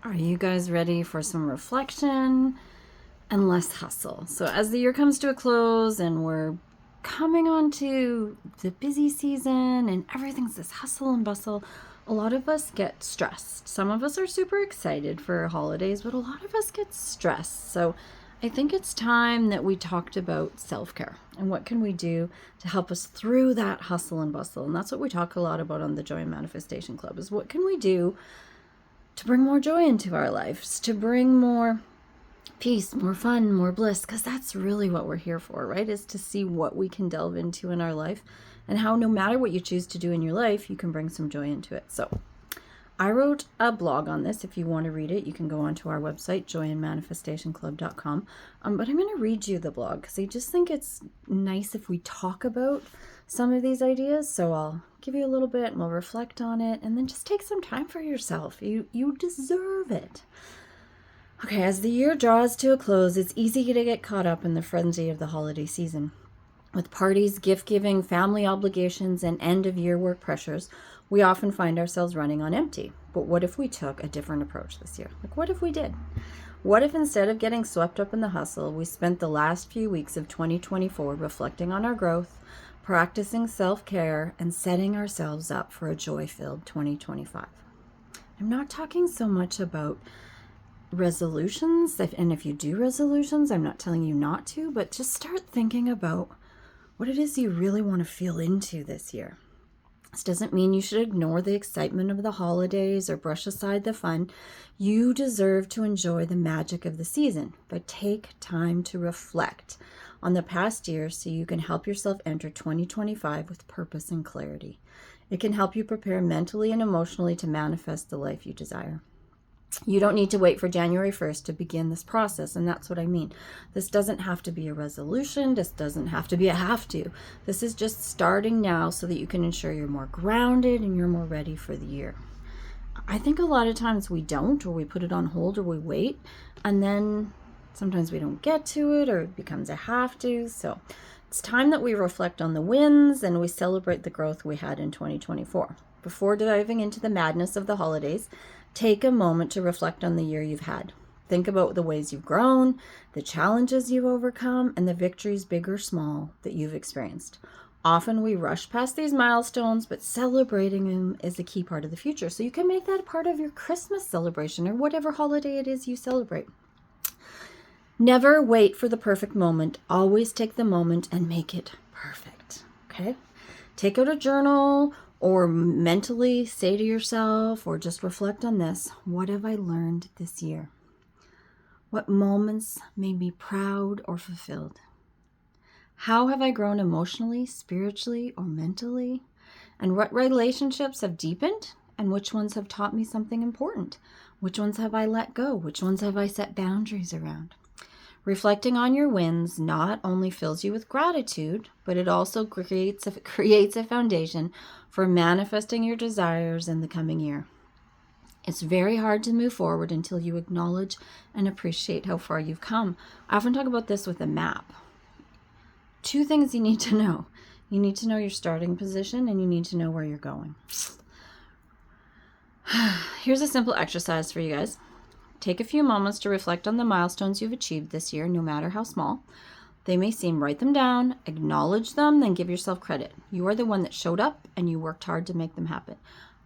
Are you guys ready for some reflection and less hustle? So, as the year comes to a close and we're coming on to the busy season and everything's this hustle and bustle, a lot of us get stressed. Some of us are super excited for holidays, but a lot of us get stressed. So, I think it's time that we talked about self-care and what can we do to help us through that hustle and bustle. And that's what we talk a lot about on the Joy and Manifestation Club is what can we do to bring more joy into our lives, to bring more peace, more fun, more bliss, because that's really what we're here for, right? Is to see what we can delve into in our life and how no matter what you choose to do in your life, you can bring some joy into it. So I wrote a blog on this. If you want to read it, you can go onto our website, joyandmanifestationclub.com. But I'm going to read you the blog because I just think it's nice if we talk about some of these ideas. So I'll give you a little bit and we'll reflect on it and then just take some time for yourself. You deserve it. Okay, as the year draws to a close, it's easy to get caught up in the frenzy of the holiday season. With parties, gift giving, family obligations, and end of year work pressures, we often find ourselves running on empty. But what if we took a different approach this year? Like, what if we did? What if instead of getting swept up in the hustle, we spent the last few weeks of 2024 reflecting on our growth, practicing self-care, and setting ourselves up for a joy-filled 2025? I'm not talking so much about resolutions, and if you do resolutions, I'm not telling you not to, but just start thinking about what it is you really want to feel into this year. This doesn't mean you should ignore the excitement of the holidays or brush aside the fun. You deserve to enjoy the magic of the season, but take time to reflect on the past year so you can help yourself enter 2025 with purpose and clarity. It can help you prepare mentally and emotionally to manifest the life you desire. You don't need to wait for January 1st to begin this process, and that's what I mean. This doesn't have to be a resolution. This doesn't have to be a have to. This is just starting now so that you can ensure you're more grounded and you're more ready for the year. I think a lot of times we don't, or we put it on hold, or we wait, and then sometimes we don't get to it, or it becomes a have to. So it's time that we reflect on the wins and we celebrate the growth we had in 2024. Before diving into the madness of the holidays, take a moment to reflect on the year you've had. Think about the ways you've grown, the challenges you've overcome, and the victories, big or small, that you've experienced. Often we rush past these milestones, but celebrating them is a key part of the future. So you can make that a part of your Christmas celebration or whatever holiday it is you celebrate. Never wait for the perfect moment. Always take the moment and make it perfect. Okay? Take out a journal or mentally say to yourself or just reflect on this. What have I learned this year? What moments made me proud or fulfilled? How have I grown emotionally, spiritually, or mentally? And what relationships have deepened? And which ones have taught me something important? Which ones have I let go? Which ones have I set boundaries around? Reflecting on your wins not only fills you with gratitude, but it also creates a foundation for manifesting your desires in the coming year. It's very hard to move forward until you acknowledge and appreciate how far you've come. I often talk about this with a map. 2 things you need to know. You need to know your starting position and you need to know where you're going. Here's a simple exercise for you guys. Take a few moments to reflect on the milestones you've achieved this year, no matter how small they may seem. Write them down, acknowledge them, then give yourself credit. You are the one that showed up and you worked hard to make them happen.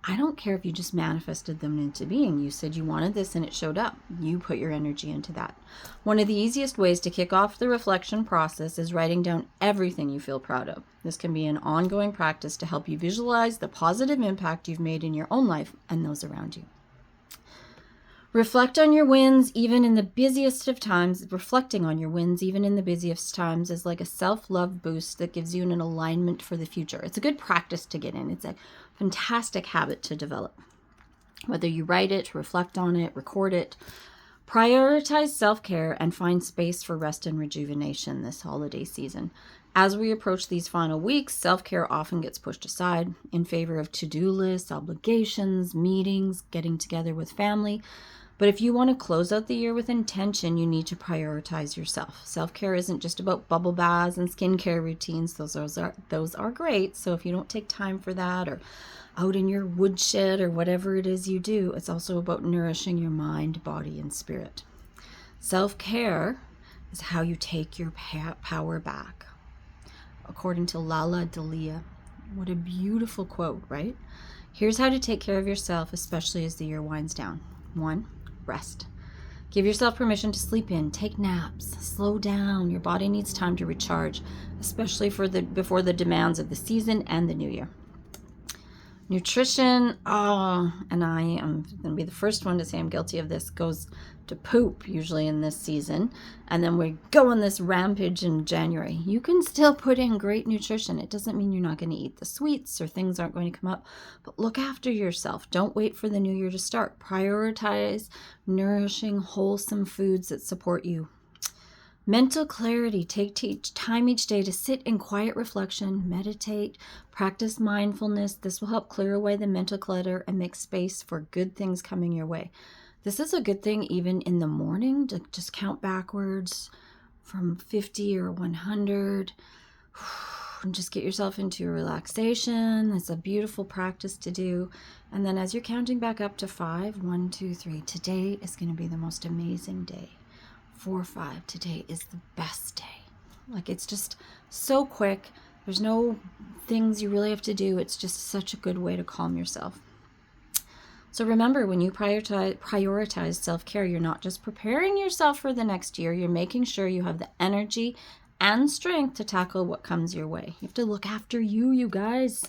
I don't care if you just manifested them into being. You said you wanted this and it showed up. You put your energy into that. One of the easiest ways to kick off the reflection process is writing down everything you feel proud of. This can be an ongoing practice to help you visualize the positive impact you've made in your own life and those around you. Reflect on your wins even in the busiest of times. Reflecting on your wins even in the busiest times is like a self-love boost that gives you an alignment for the future. It's a good practice to get in. It's a fantastic habit to develop. Whether you write it, reflect on it, record it, prioritize self-care and find space for rest and rejuvenation this holiday season. As we approach these final weeks, self-care often gets pushed aside in favor of to-do lists, obligations, meetings, getting together with family. But if you want to close out the year with intention, you need to prioritize yourself. Self-care isn't just about bubble baths and skincare routines. Those are great. So if you don't take time for that or out in your woodshed or whatever it is you do. It's also about nourishing your mind, body, and spirit. Self-care is how you take your power back. According to Lala Dalia. What a beautiful quote, right? Here's how to take care of yourself, especially as the year winds down. 1, rest. Give yourself permission to sleep in, take naps, slow down. Your body needs time to recharge, especially before the demands of the season and the new year. Nutrition, and I am going to be the first one to say I'm guilty of this, goes to poop usually in this season, and then we go on this rampage in January. You can still put in great nutrition. It doesn't mean you're not going to eat the sweets or things aren't going to come up, but look after yourself. Don't wait for the new year to start. Prioritize nourishing, wholesome foods that support you. Mental clarity. Take time each day to sit in quiet reflection, meditate, practice mindfulness. This will help clear away the mental clutter and make space for good things coming your way. This is a good thing even in the morning, to just count backwards from 50 or 100 and just get yourself into a relaxation. It's a beautiful practice to do. And then as you're counting back up to 5, 1, 2, 3, today is going to be the most amazing day. 4, 5, today is the best day. Like, it's just so quick. There's no things you really have to do. It's just such a good way to calm yourself. So remember, when you prioritize self-care, you're not just preparing yourself for the next year, you're making sure you have the energy and strength to tackle what comes your way. You have to look after you guys.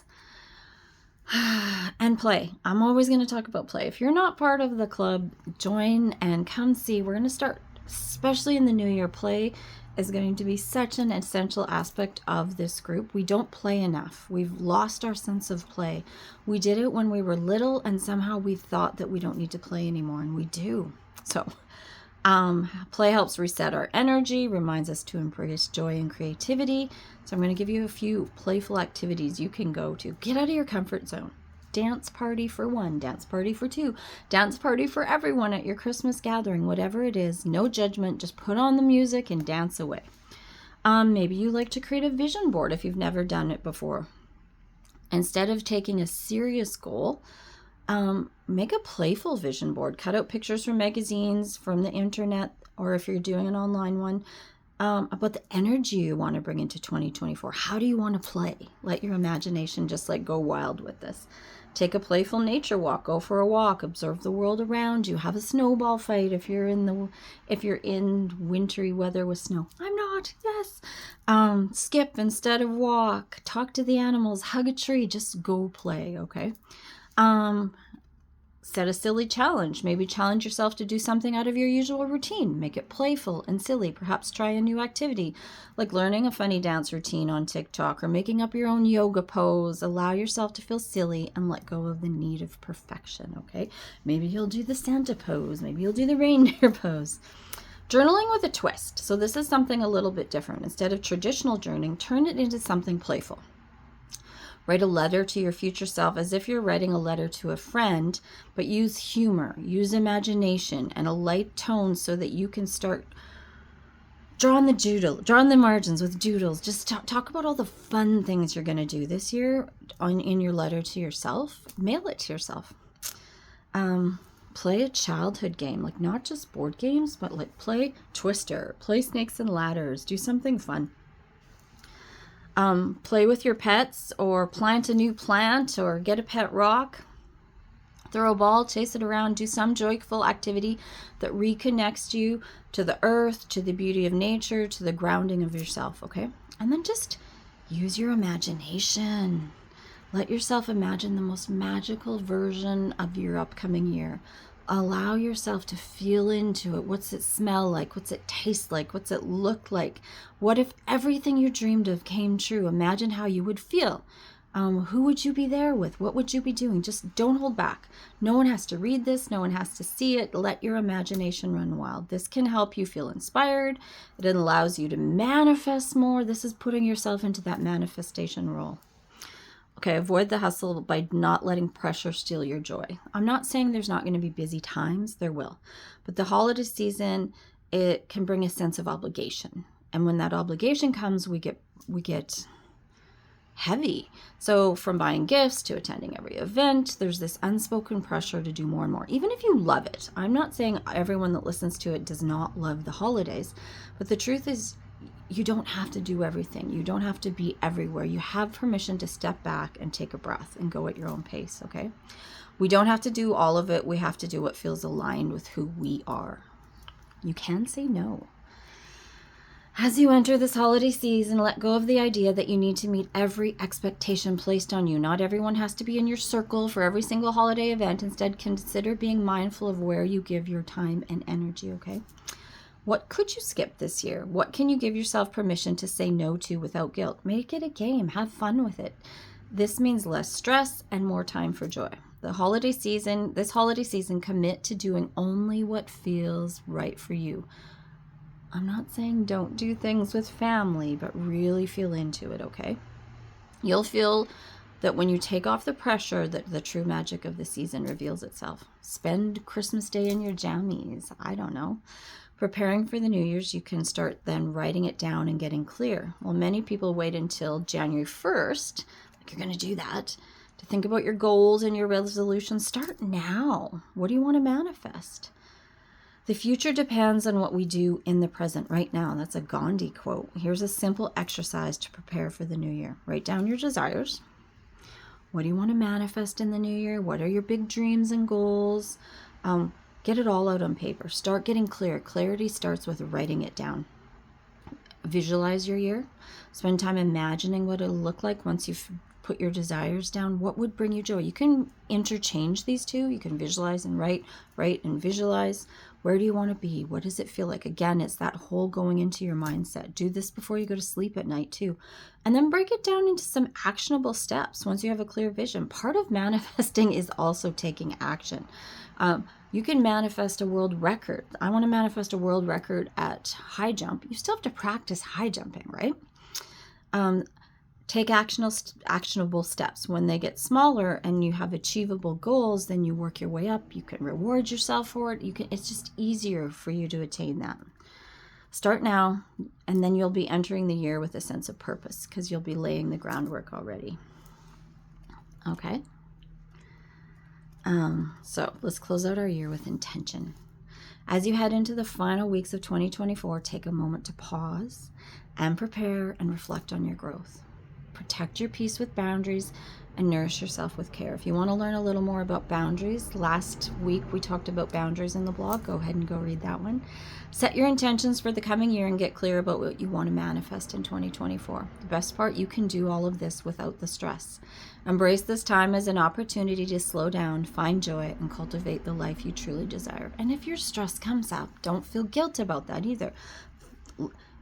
And play. I'm always going to talk about play. If you're not part of the club, join and come see. We're going to start, especially in the new year. Play is going to be such an essential aspect of this group. We don't play enough. We've lost our sense of play. We did it when we were little, and somehow we thought that we don't need to play anymore, and we do. So play helps reset our energy, reminds us to embrace joy and creativity. So I'm going to give you a few playful activities you can go to. Get out of your comfort zone. Dance party for 1, dance party for 2, dance party for everyone at your Christmas gathering, whatever it is. No judgment, just put on the music and dance away. Maybe you like to create a vision board if you've never done it before. Instead of taking a serious goal, make a playful vision board. Cut out pictures from magazines, from the internet, or if you're doing an online one, about the energy you want to bring into 2024. How do you want to play? Let your imagination just go wild with this. Take a playful nature walk. Go for a walk. Observe the world around you. Have a snowball fight if you're in wintry weather with snow. I'm not. Yes. Skip instead of walk. Talk to the animals. Hug a tree. Just go play. Okay. Set a silly challenge. Maybe challenge yourself to do something out of your usual routine. Make it playful and silly. Perhaps try a new activity, like learning a funny dance routine on TikTok or making up your own yoga pose. Allow yourself to feel silly and let go of the need of perfection, okay? Maybe you'll do the Santa pose. Maybe you'll do the reindeer pose. Journaling with a twist. So this is something a little bit different. Instead of traditional journaling, turn it into something playful. Write a letter to your future self as if you're writing a letter to a friend, but use humor, use imagination, and a light tone so that you can start drawing the margins with doodles. Just talk about all the fun things you're going to do this year in your letter to yourself. Mail it to yourself. Play a childhood game, not just board games, but play Twister, play Snakes and Ladders, do something fun. Play with your pets, or plant a new plant, or get a pet rock. Throw a ball, chase it around, do some joyful activity that reconnects you to the earth, to the beauty of nature, to the grounding of yourself, okay? And then just use your imagination. Let yourself imagine the most magical version of your upcoming year. Allow yourself to feel into it. What's it smell like? What's it taste like? What's it look like? What if everything you dreamed of came true? Imagine how you would feel. Who would you be there with? What would you be doing? Just don't hold back. No one has to read this. No one has to see it. Let your imagination run wild. This can help you feel inspired. It allows you to manifest more. This is putting yourself into that manifestation role. Okay, avoid the hustle by not letting pressure steal your joy. I'm not saying there's not going to be busy times. There will. But the holiday season, it can bring a sense of obligation. And when that obligation comes, we get heavy. So from buying gifts to attending every event, there's this unspoken pressure to do more and more, even if you love it. I'm not saying everyone that listens to it does not love the holidays, but the truth is you don't have to do everything. You don't have to be everywhere. You have permission to step back and take a breath and go at your own pace, okay? We don't have to do all of it. We have to do what feels aligned with who we are. You can say no. As you enter this holiday season, let go of the idea that you need to meet every expectation placed on you. Not everyone has to be in your circle for every single holiday event. Instead, consider being mindful of where you give your time and energy, okay? What could you skip this year? What can you give yourself permission to say no to without guilt? Make it a game. Have fun with it. This means less stress and more time for joy. This holiday season, commit to doing only what feels right for you. I'm not saying don't do things with family, but really feel into it, okay? You'll feel that when you take off the pressure, that the true magic of the season reveals itself. Spend Christmas Day in your jammies. I don't know. Preparing for the New Year's, you can start then writing it down and getting clear. Well, many people wait until January 1st, like you're going to do that, to think about your goals and your resolutions. Start now. What do you want to manifest? The future depends on what we do in the present right now. That's a Gandhi quote. Here's a simple exercise to prepare for the new year. Write down your desires. What do you want to manifest in the new year? What are your big dreams and goals? Get it all out on paper. Start getting clear. Clarity starts with writing it down. Visualize your year. Spend time imagining what it'll look like once you've put your desires down. What would bring you joy? You can interchange these two. You can visualize and write and visualize. Where do you want to be? What does it feel like? Again, it's that whole going into your mindset. Do this before you go to sleep at night too. And then break it down into some actionable steps once you have a clear vision. Part of manifesting is also taking action. You can manifest a world record. I want to manifest a world record at high jump. You still have to practice high jumping, right? Take actionable steps. When they get smaller and you have achievable goals, then you work your way up. You can reward yourself for it. It's just easier for you to attain that. Start now, and then you'll be entering the year with a sense of purpose because you'll be laying the groundwork already. Okay? So let's close out our year with intention. As you head into the final weeks of 2024, take a moment to pause and prepare and reflect on your growth. Protect your peace with boundaries and nourish yourself with care. If you want to learn a little more about boundaries, last week we talked about boundaries in the blog. Go ahead and go read that one. Set your intentions for the coming year and get clear about what you want to manifest in 2024. The best part, you can do all of this without the stress. Embrace this time as an opportunity to slow down, find joy, and cultivate the life you truly desire. And if your stress comes up, don't feel guilt about that either.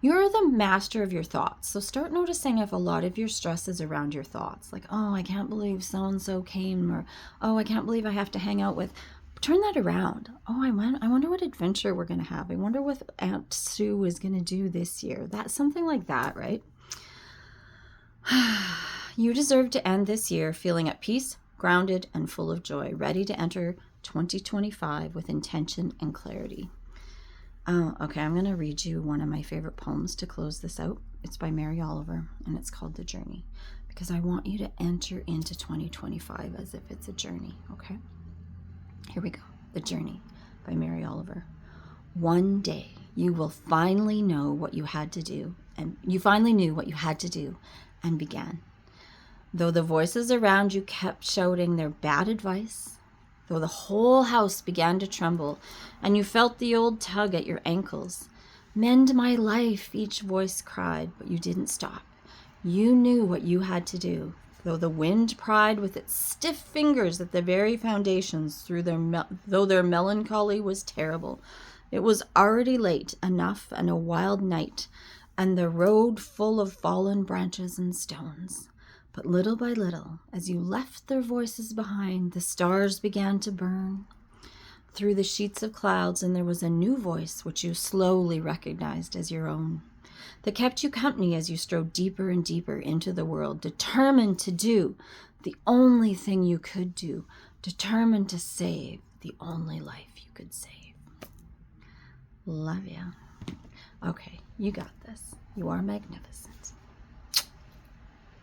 You're the master of your thoughts. So start noticing if a lot of your stress is around your thoughts. Like, oh, I can't believe so-and-so came, or, oh, I can't believe I have to hang out with. Turn that around. Oh, I wonder what adventure we're going to have. I wonder what Aunt Sue is going to do this year. That's something like that, right? You deserve to end this year feeling at peace, grounded, and full of joy, ready to enter 2025 with intention and clarity. Okay, I'm going to read you one of my favorite poems to close this out. It's by Mary Oliver, and it's called The Journey, because I want you to enter into 2025 as if it's a journey, okay? Here we go. The Journey by Mary Oliver. One day, you will finally know what you had to do, and you finally knew what you had to do and began. Though the voices around you kept shouting their bad advice, though the whole house began to tremble, and you felt the old tug at your ankles. Mend my life, each voice cried, but you didn't stop. You knew what you had to do, though the wind pried with its stiff fingers at the very foundations, though their melancholy was terrible. It was already late enough and a wild night, and the road full of fallen branches and stones. But little by little, as you left their voices behind, the stars began to burn through the sheets of clouds, and there was a new voice which you slowly recognized as your own, that kept you company as you strode deeper and deeper into the world, determined to do the only thing you could do, determined to save the only life you could save. Love you. Okay, you got this. You are magnificent.